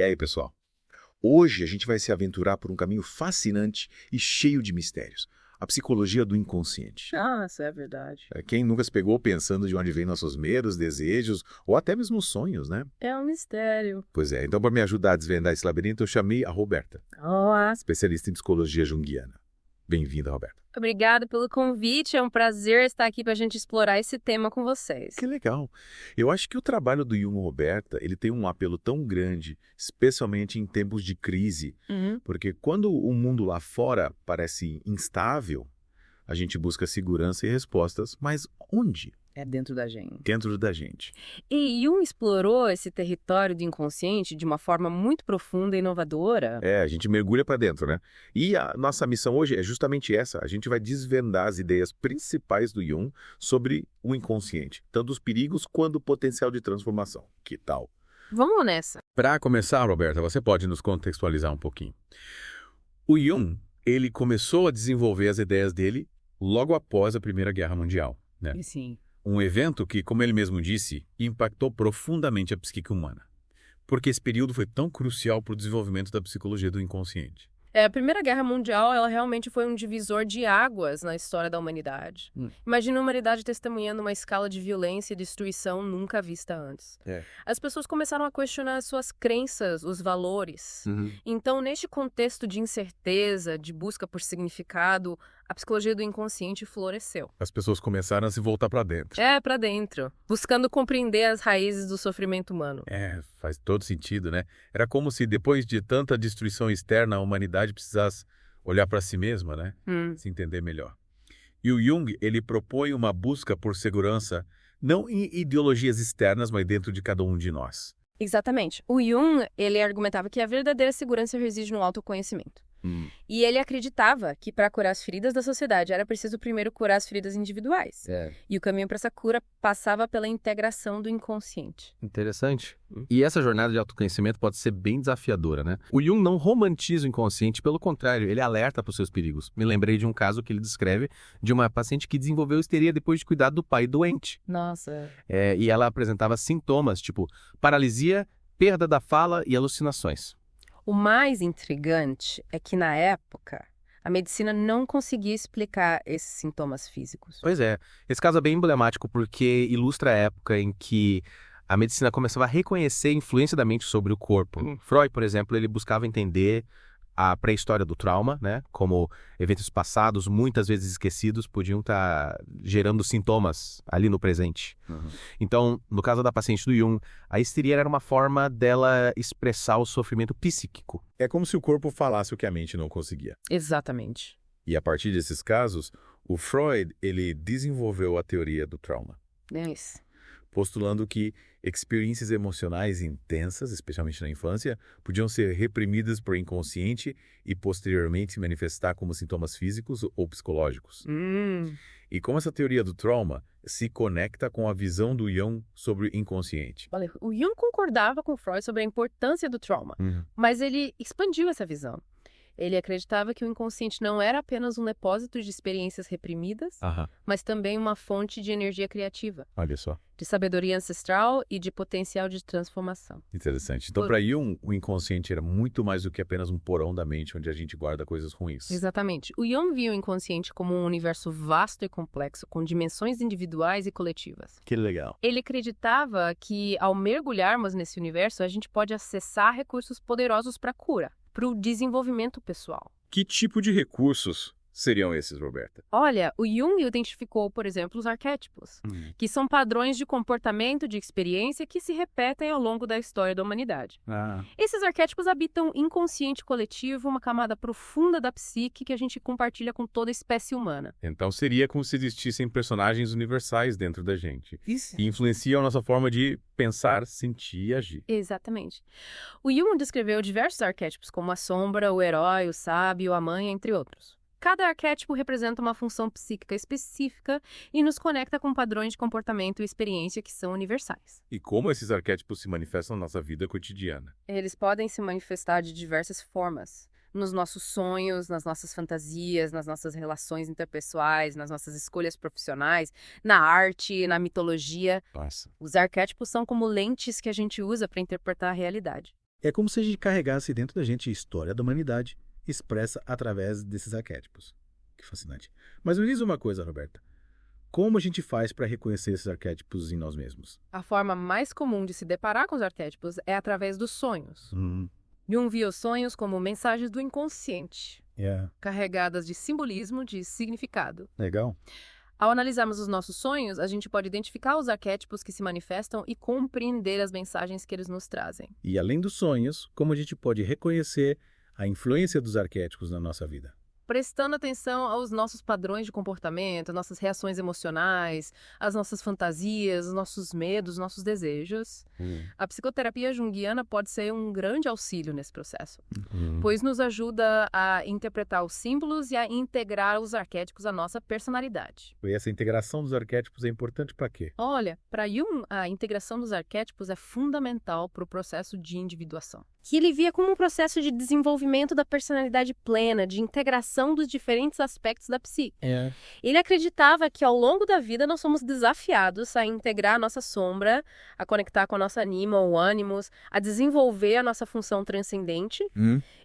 E aí, pessoal? Hoje a gente vai se aventurar por um caminho fascinante e cheio de mistérios. A psicologia do inconsciente. Ah, isso é verdade. Quem nunca se pegou pensando de onde vêm nossos medos, desejos ou até mesmo sonhos, né? É um mistério. Pois é, então para me ajudar a desvendar esse labirinto, eu chamei a Roberta, Olá. especialista em psicologia junguiana. Bem-vinda, Roberta. Obrigada pelo convite. É um prazer estar aqui para a gente explorar esse tema com vocês. Que legal. Eu acho que o trabalho do Jung, Roberta, ele tem um apelo tão grande, especialmente em tempos de crise, porque quando o mundo lá fora parece instável, a gente busca segurança e respostas, mas onde? É dentro da gente. Dentro da gente. E Jung explorou esse território do inconsciente de uma forma muito profunda e inovadora. A gente mergulha para dentro, né? E a nossa missão hoje é justamente essa. A gente vai desvendar as ideias principais do Jung sobre o inconsciente, tanto os perigos quanto o potencial de transformação. Que tal? Vamos nessa. Para começar, Roberta, você pode nos contextualizar um pouquinho. O Jung, ele começou a desenvolver as ideias dele logo após a Primeira Guerra Mundial, né? E sim. Um evento que, como ele mesmo disse, impactou profundamente a psique humana. Porque esse período foi tão crucial para o desenvolvimento da psicologia do inconsciente. A Primeira Guerra Mundial, ela realmente foi um divisor de águas na história da humanidade. Imagina a humanidade testemunhando uma escala de violência e destruição nunca vista antes. As pessoas começaram a questionar suas crenças, os valores. Então, neste contexto de incerteza, de busca por significado, a psicologia do inconsciente floresceu. As pessoas começaram a se voltar para dentro. Para dentro, buscando compreender as raízes do sofrimento humano. Faz todo sentido, né? Era como se depois de tanta destruição externa, a humanidade precisasse olhar para si mesma, né? Se entender melhor. E o Jung, ele propõe uma busca por segurança, não em ideologias externas, mas dentro de cada um de nós. Exatamente. O Jung, ele argumentava que a verdadeira segurança reside no autoconhecimento. E ele acreditava que para curar as feridas da sociedade era preciso primeiro curar as feridas individuais. E o caminho para essa cura passava pela integração do inconsciente. Interessante. E essa jornada de autoconhecimento pode ser bem desafiadora, né? O Jung não romantiza o inconsciente, pelo contrário, ele alerta para os seus perigos. Me lembrei de um caso que ele descreve de uma paciente que desenvolveu histeria depois de cuidar do pai doente. Nossa. E ela apresentava sintomas tipo paralisia, perda da fala e alucinações. O mais intrigante é que, na época, a medicina não conseguia explicar esses sintomas físicos. Pois é. Esse caso é bem emblemático porque ilustra a época em que a medicina começava a reconhecer a influência da mente sobre o corpo. Freud, por exemplo, ele buscava entender a pré-história do trauma, né? Como eventos passados, muitas vezes esquecidos, podiam estar gerando sintomas ali no presente. Então, no caso da paciente do Jung, a histeria era uma forma dela expressar o sofrimento psíquico. É como se o corpo falasse o que a mente não conseguia. Exatamente. E a partir desses casos, o Freud, ele desenvolveu a teoria do trauma, postulando que experiências emocionais intensas, especialmente na infância, podiam ser reprimidas por inconsciente e posteriormente se manifestar como sintomas físicos ou psicológicos. E como essa teoria do trauma se conecta com a visão do Jung sobre o inconsciente? O Jung concordava com Freud sobre a importância do trauma, mas ele expandiu essa visão. Ele acreditava que o inconsciente não era apenas um depósito de experiências reprimidas, mas também uma fonte de energia criativa. Olha só. De sabedoria ancestral e de potencial de transformação. Interessante. Então, para Jung, o inconsciente era muito mais do que apenas um porão da mente onde a gente guarda coisas ruins. Exatamente. O Jung via o inconsciente como um universo vasto e complexo, com dimensões individuais e coletivas. Que legal. Ele acreditava que, ao mergulharmos nesse universo, a gente pode acessar recursos poderosos para a cura, para o desenvolvimento pessoal. Que tipo de recursos seriam esses, Roberta? Olha, o Jung identificou, por exemplo, os arquétipos, que são padrões de comportamento, de experiência que se repetem ao longo da história da humanidade. Esses arquétipos habitam inconsciente coletivo, uma camada profunda da psique que a gente compartilha com toda a espécie humana. Então seria como se existissem personagens universais dentro da gente, que influenciam a nossa forma de pensar, sentir e agir. Exatamente. O Jung descreveu diversos arquétipos, como a sombra, o herói, o sábio, a mãe, entre outros. Cada arquétipo representa uma função psíquica específica e nos conecta com padrões de comportamento e experiência que são universais. E como esses arquétipos se manifestam na nossa vida cotidiana? Eles podem se manifestar de diversas formas. Nos nossos sonhos, nas nossas fantasias, nas nossas relações interpessoais, nas nossas escolhas profissionais, na arte, na mitologia. Nossa. Os arquétipos são como lentes que a gente usa para interpretar a realidade. É como se a gente carregasse dentro da gente a história da humanidade, expressa através desses arquétipos. Que fascinante. Mas me diz uma coisa, Roberta. Como a gente faz para reconhecer esses arquétipos em nós mesmos? A forma mais comum de se deparar com os arquétipos é através dos sonhos. Jung via os sonhos como mensagens do inconsciente, carregadas de simbolismo, de significado. Legal. Ao analisarmos os nossos sonhos, a gente pode identificar os arquétipos que se manifestam e compreender as mensagens que eles nos trazem. E além dos sonhos, como a gente pode reconhecer a influência dos arquétipos na nossa vida? Prestando atenção aos nossos padrões de comportamento, nossas reações emocionais, as nossas fantasias, os nossos medos, nossos desejos. A psicoterapia junguiana pode ser um grande auxílio nesse processo, pois nos ajuda a interpretar os símbolos e a integrar os arquétipos à nossa personalidade. E essa integração dos arquétipos é importante para quê? Olha, para Jung, a integração dos arquétipos é fundamental para o processo de individuação, que ele via como um processo de desenvolvimento da personalidade plena, de integração dos diferentes aspectos da psique. Ele acreditava que ao longo da vida nós somos desafiados a integrar a nossa sombra, a conectar com a nossa anima ou ânimos, a desenvolver a nossa função transcendente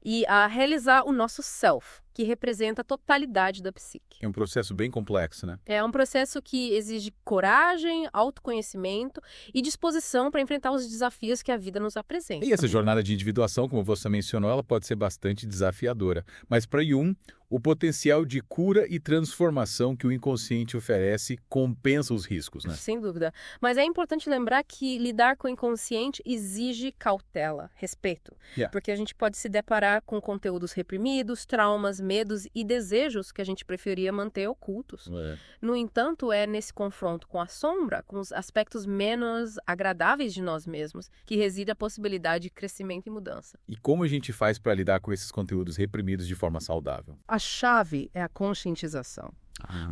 e a realizar o nosso self, que representa a totalidade da psique. É um processo bem complexo, né? É um processo que exige coragem, autoconhecimento e disposição para enfrentar os desafios que a vida nos apresenta. E essa jornada de individuação, como você mencionou, ela pode ser bastante desafiadora. Mas para Jung, o potencial de cura e transformação que o inconsciente oferece compensa os riscos, né? Sem dúvida. Mas é importante lembrar que lidar com o inconsciente exige cautela, respeito. Porque a gente pode se deparar com conteúdos reprimidos, traumas, medos e desejos que a gente preferia manter ocultos. No entanto, é nesse confronto com a sombra, com os aspectos menos agradáveis de nós mesmos, que reside a possibilidade de crescimento e mudança. E como a gente faz para lidar com esses conteúdos reprimidos de forma saudável? A chave é a conscientização.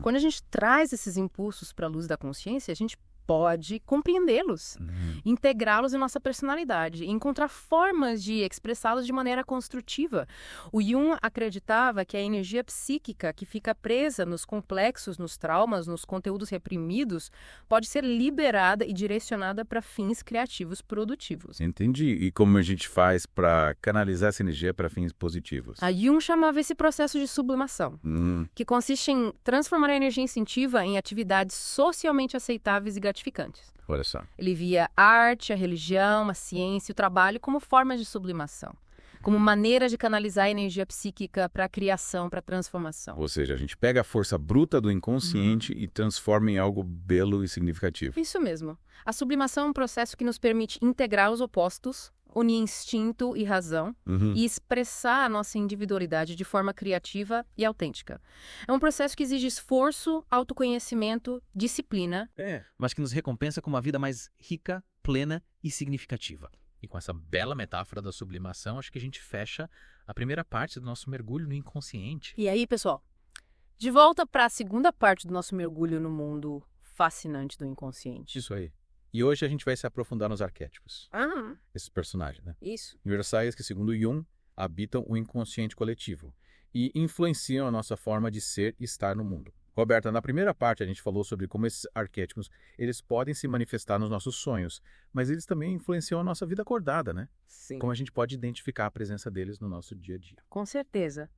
Quando a gente traz esses impulsos para a luz da consciência, a gente pode compreendê-los, integrá-los em nossa personalidade e encontrar formas de expressá-los de maneira construtiva. O Jung acreditava que a energia psíquica que fica presa nos complexos, nos traumas, nos conteúdos reprimidos, pode ser liberada e direcionada para fins criativos produtivos. Entendi. E como a gente faz para canalizar essa energia para fins positivos? A Jung chamava esse processo de sublimação, que consiste em transformar a energia instintiva em atividades socialmente aceitáveis e gratificantes. Olha só. Ele via a arte, a religião, a ciência e o trabalho como formas de sublimação, como maneira de canalizar a energia psíquica para a criação, para a transformação. Ou seja, a gente pega a força bruta do inconsciente e transforma em algo belo e significativo. Isso mesmo. A sublimação é um processo que nos permite integrar os opostos, unir instinto e razão e expressar a nossa individualidade de forma criativa e autêntica. É um processo que exige esforço, autoconhecimento, disciplina. Mas que nos recompensa com uma vida mais rica, plena e significativa. E com essa bela metáfora da sublimação, acho que a gente fecha a primeira parte do nosso mergulho no inconsciente. E aí, pessoal, de volta para a segunda parte do nosso mergulho no mundo fascinante do inconsciente. Isso aí. E hoje a gente vai se aprofundar nos arquétipos. Esses personagens, né? Isso. Universais que, segundo Jung, habitam o inconsciente coletivo e influenciam a nossa forma de ser e estar no mundo. Roberta, na primeira parte a gente falou sobre como esses arquétipos eles podem se manifestar nos nossos sonhos, mas eles também influenciam a nossa vida acordada, né? Sim. Como a gente pode identificar a presença deles no nosso dia a dia. Com certeza.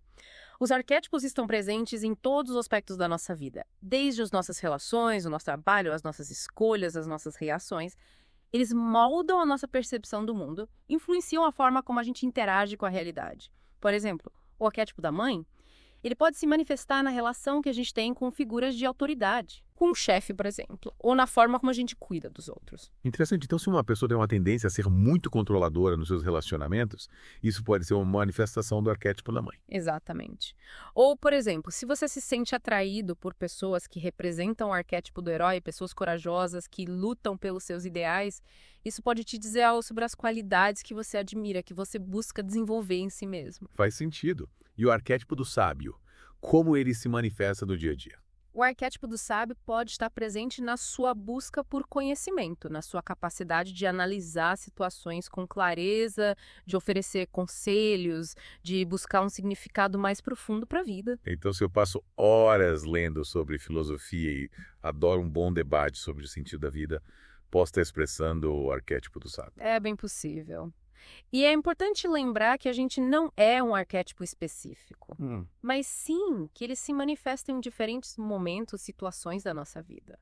Os arquétipos estão presentes em todos os aspectos da nossa vida, desde as nossas relações, o nosso trabalho, as nossas escolhas, as nossas reações. Eles moldam a nossa percepção do mundo, influenciam a forma como a gente interage com a realidade. Por exemplo, o arquétipo da mãe, ele pode se manifestar na relação que a gente tem com figuras de autoridade, com um chefe, por exemplo, ou na forma como a gente cuida dos outros. Interessante. Então, se uma pessoa tem uma tendência a ser muito controladora nos seus relacionamentos, isso pode ser uma manifestação do arquétipo da mãe. Exatamente. Ou, por exemplo, se você se sente atraído por pessoas que representam o arquétipo do herói, pessoas corajosas que lutam pelos seus ideais, isso pode te dizer algo sobre as qualidades que você admira, que você busca desenvolver em si mesmo. Faz sentido. E o arquétipo do sábio, como ele se manifesta no dia a dia? O arquétipo do sábio pode estar presente na sua busca por conhecimento, na sua capacidade de analisar situações com clareza, de oferecer conselhos, de buscar um significado mais profundo para a vida. Então, se eu passo horas lendo sobre filosofia e adoro um bom debate sobre o sentido da vida, posso estar expressando o arquétipo do sábio. É bem possível. E é importante lembrar que a gente não é um arquétipo específico, mas sim que eles se manifestam em diferentes momentos, situações da nossa vida.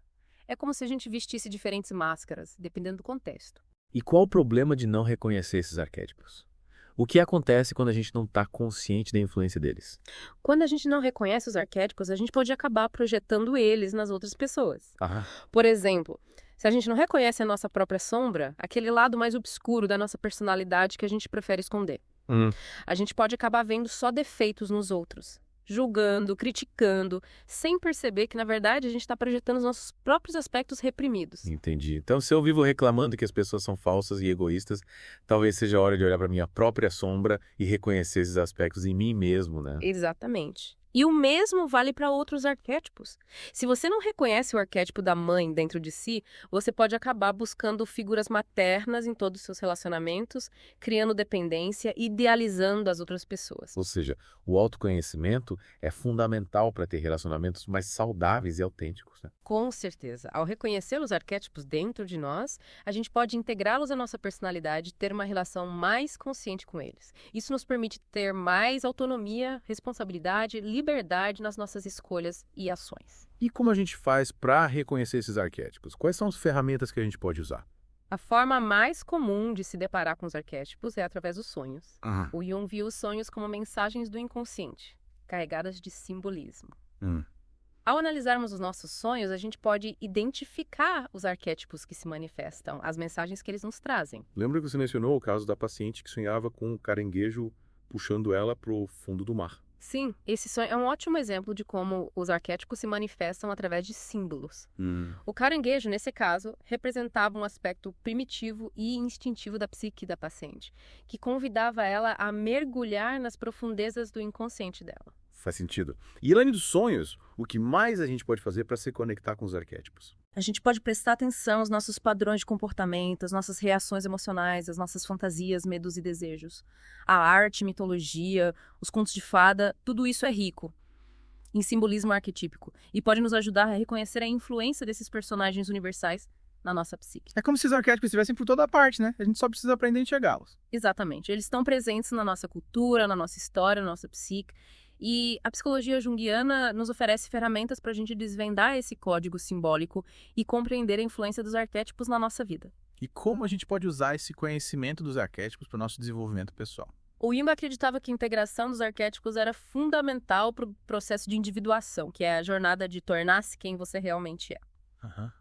É como se a gente vestisse diferentes máscaras, dependendo do contexto. E qual o problema de não reconhecer esses arquétipos? O que acontece quando a gente não está consciente da influência deles? Quando a gente não reconhece os arquétipos, a gente pode acabar projetando eles nas outras pessoas. Ah. Por exemplo, se a gente não reconhece a nossa própria sombra, aquele lado mais obscuro da nossa personalidade que a gente prefere esconder, a gente pode acabar vendo só defeitos nos outros, julgando, criticando, sem perceber que, na verdade, a gente está projetando os nossos próprios aspectos reprimidos. Entendi. Então, se eu vivo reclamando que as pessoas são falsas e egoístas, talvez seja a hora de olhar para minha própria sombra e reconhecer esses aspectos em mim mesmo, né? Exatamente. E o mesmo vale para outros arquétipos. Se você não reconhece o arquétipo da mãe dentro de si, você pode acabar buscando figuras maternas em todos os seus relacionamentos, criando dependência e idealizando as outras pessoas. Ou seja, o autoconhecimento é fundamental para ter relacionamentos mais saudáveis e autênticos, né? Com certeza. Ao reconhecer os arquétipos dentro de nós, a gente pode integrá-los à nossa personalidade e ter uma relação mais consciente com eles. Isso nos permite ter mais autonomia, responsabilidade, liberdade nas nossas escolhas e ações. E como a gente faz para reconhecer esses arquétipos? Quais são as ferramentas que a gente pode usar? A forma mais comum de se deparar com os arquétipos é através dos sonhos. O Jung viu os sonhos como mensagens do inconsciente, carregadas de simbolismo. Ao analisarmos os nossos sonhos, a gente pode identificar os arquétipos que se manifestam, as mensagens que eles nos trazem. Lembra que você mencionou o caso da paciente que sonhava com um caranguejo puxando ela para o fundo do mar? Sim, esse sonho é um ótimo exemplo de como os arquétipos se manifestam através de símbolos. O caranguejo, nesse caso, representava um aspecto primitivo e instintivo da psique da paciente, que convidava ela a mergulhar nas profundezas do inconsciente dela. Faz sentido. E além dos sonhos, o que mais a gente pode fazer para se conectar com os arquétipos? A gente pode prestar atenção aos nossos padrões de comportamento, às nossas reações emocionais, às nossas fantasias, medos e desejos. A arte, mitologia, os contos de fada, tudo isso é rico em simbolismo arquetípico e pode nos ajudar a reconhecer a influência desses personagens universais na nossa psique. É como se os arquétipos estivessem por toda parte, né? A gente só precisa aprender a enxergá-los. Exatamente. Eles estão presentes na nossa cultura, na nossa história, na nossa psique. E a psicologia junguiana nos oferece ferramentas para a gente desvendar esse código simbólico e compreender a influência dos arquétipos na nossa vida. E como a gente pode usar esse conhecimento dos arquétipos para o nosso desenvolvimento pessoal? O Jung acreditava que a integração dos arquétipos era fundamental para o processo de individuação, que é a jornada de tornar-se quem você realmente é.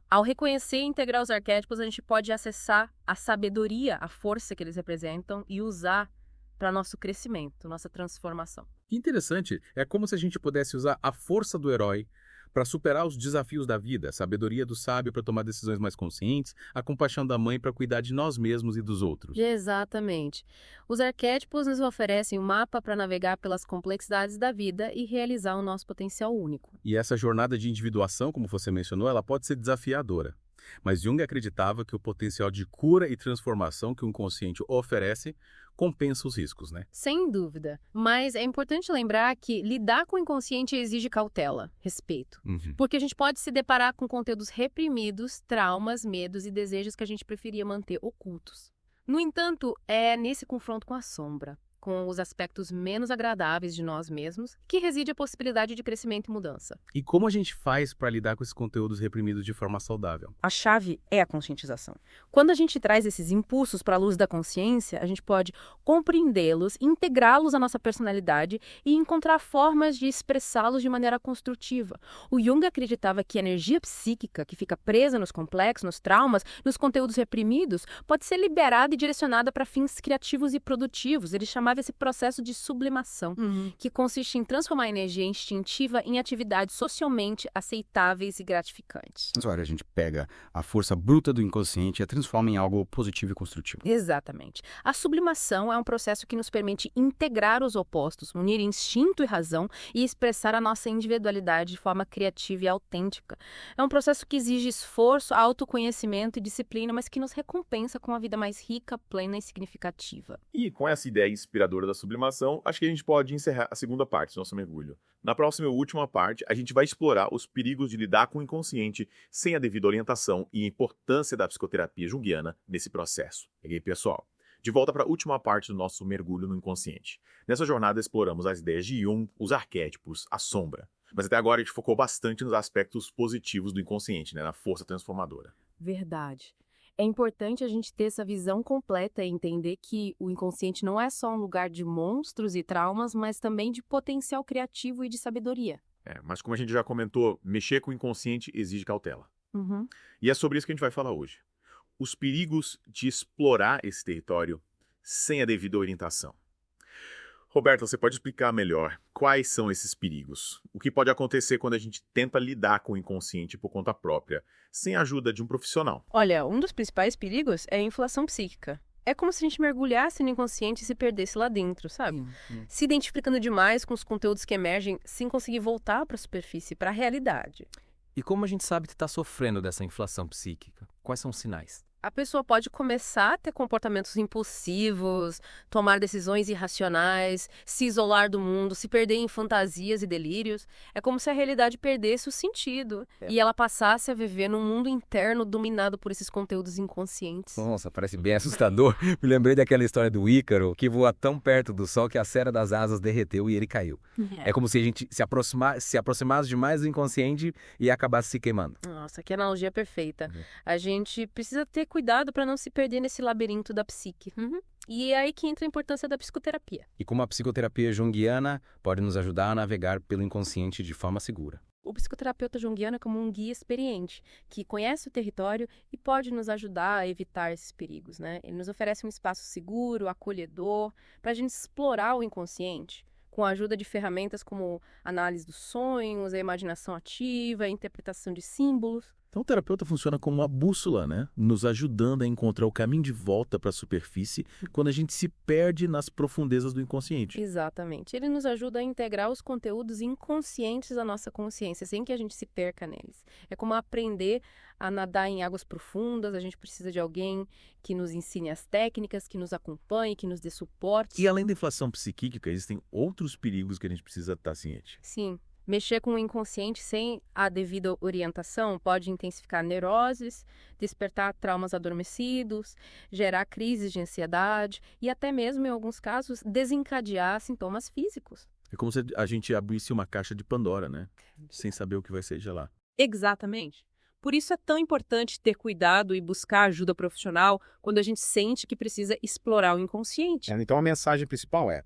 Ao reconhecer e integrar os arquétipos, a gente pode acessar a sabedoria, a força que eles representam e usar para nosso crescimento, nossa transformação. Que interessante, é como se a gente pudesse usar a força do herói para superar os desafios da vida, a sabedoria do sábio para tomar decisões mais conscientes, a compaixão da mãe para cuidar de nós mesmos e dos outros. Exatamente. Os arquétipos nos oferecem um mapa para navegar pelas complexidades da vida e realizar o nosso potencial único. E essa jornada de individuação, como você mencionou, ela pode ser desafiadora. Mas Jung acreditava que o potencial de cura e transformação que o inconsciente oferece compensa os riscos, né? Sem dúvida. Mas é importante lembrar que lidar com o inconsciente exige cautela, respeito. Porque a gente pode se deparar com conteúdos reprimidos, traumas, medos e desejos que a gente preferia manter ocultos. No entanto, é nesse confronto com a sombra, com os aspectos menos agradáveis de nós mesmos, que reside a possibilidade de crescimento e mudança. E como a gente faz para lidar com esses conteúdos reprimidos de forma saudável? A chave é a conscientização. Quando a gente traz esses impulsos para a luz da consciência, a gente pode compreendê-los, integrá-los à nossa personalidade e encontrar formas de expressá-los de maneira construtiva. O Jung acreditava que a energia psíquica que fica presa nos complexos, nos traumas, nos conteúdos reprimidos, pode ser liberada e direcionada para fins criativos e produtivos. Ele chamava esse processo de sublimação, que consiste em transformar a energia instintiva em atividades socialmente aceitáveis e gratificantes. Mas olha, a gente pega a força bruta do inconsciente e a transforma em algo positivo e construtivo. Exatamente. A sublimação é um processo que nos permite integrar os opostos, unir instinto e razão e expressar a nossa individualidade de forma criativa e autêntica. É um processo que exige esforço, autoconhecimento e disciplina, mas que nos recompensa com uma vida mais rica, plena e significativa. E com essa ideia inspiradora da sublimação, acho que a gente pode encerrar a segunda parte do nosso mergulho. Na próxima e última parte, a gente vai explorar os perigos de lidar com o inconsciente sem a devida orientação e a importância da psicoterapia junguiana nesse processo. E aí, pessoal? De volta para a última parte do nosso mergulho no inconsciente. Nessa jornada exploramos as ideias de Jung, os arquétipos, a sombra. Mas até agora a gente focou bastante nos aspectos positivos do inconsciente, né? Na força transformadora. Verdade. É importante a gente ter essa visão completa e entender que o inconsciente não é só um lugar de monstros e traumas, mas também de potencial criativo e de sabedoria. Mas como a gente já comentou, mexer com o inconsciente exige cautela. E é sobre isso que a gente vai falar hoje. Os perigos de explorar esse território sem a devida orientação. Roberta, você pode explicar melhor quais são esses perigos? O que pode acontecer quando a gente tenta lidar com o inconsciente por conta própria, sem a ajuda de um profissional? Olha, um dos principais perigos é a inflação psíquica. É como se a gente mergulhasse no inconsciente e se perdesse lá dentro, sabe? Se identificando demais com os conteúdos que emergem sem conseguir voltar para a superfície, para a realidade. E como a gente sabe que está sofrendo dessa inflação psíquica? Quais são os sinais? A pessoa pode começar a ter comportamentos impulsivos, tomar decisões irracionais, se isolar do mundo, se perder em fantasias e delírios. É como se a realidade perdesse o sentido e ela passasse a viver num mundo interno dominado por esses conteúdos inconscientes. Nossa, parece bem assustador. Me lembrei daquela história do Ícaro, que voa tão perto do sol que a cera das asas derreteu e ele caiu. É como se a gente se aproximasse demais do inconsciente e acabasse se queimando. Nossa, que analogia perfeita. A gente precisa ter cuidado para não se perder nesse labirinto da psique. E é aí que entra a importância da psicoterapia. E como a psicoterapia junguiana pode nos ajudar a navegar pelo inconsciente de forma segura. O psicoterapeuta junguiano é como um guia experiente, que conhece o território e pode nos ajudar a evitar esses perigos, né? Ele nos oferece um espaço seguro, acolhedor, para a gente explorar o inconsciente, com a ajuda de ferramentas como análise dos sonhos, a imaginação ativa, a interpretação de símbolos. Então o terapeuta funciona como uma bússola, né? Nos ajudando a encontrar o caminho de volta para a superfície quando a gente se perde nas profundezas do inconsciente. Exatamente. Ele nos ajuda a integrar os conteúdos inconscientes da nossa consciência, sem que a gente se perca neles. É como aprender a nadar em águas profundas, a gente precisa de alguém que nos ensine as técnicas, que nos acompanhe, que nos dê suporte. E além da inflação psíquica, existem outros perigos que a gente precisa estar ciente. Sim. Mexer com o inconsciente sem a devida orientação pode intensificar neuroses, despertar traumas adormecidos, gerar crises de ansiedade e até mesmo, em alguns casos, desencadear sintomas físicos. É como se a gente abrisse uma caixa de Pandora, né? Sem saber o que vai ser de lá. Exatamente. Por isso é tão importante ter cuidado e buscar ajuda profissional quando a gente sente que precisa explorar o inconsciente. Então a mensagem principal é: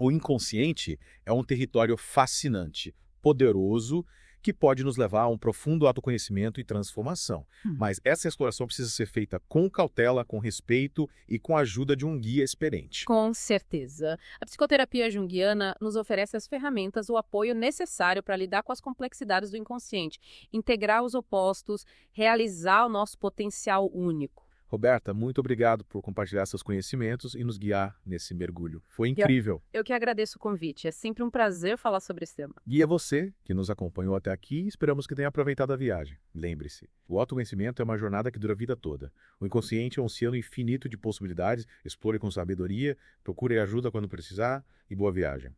o inconsciente é um território fascinante, poderoso, que pode nos levar a um profundo autoconhecimento e transformação. Mas essa exploração precisa ser feita com cautela, com respeito e com a ajuda de um guia experiente. Com certeza. A psicoterapia junguiana nos oferece as ferramentas, o apoio necessário para lidar com as complexidades do inconsciente, integrar os opostos, realizar o nosso potencial único. Roberta, muito obrigado por compartilhar seus conhecimentos e nos guiar nesse mergulho. Foi incrível. Eu que agradeço o convite. É sempre um prazer falar sobre esse tema. E a você que nos acompanhou até aqui, esperamos que tenha aproveitado a viagem. Lembre-se, o autoconhecimento é uma jornada que dura a vida toda. O inconsciente é um oceano infinito de possibilidades. Explore com sabedoria, procure ajuda quando precisar e boa viagem.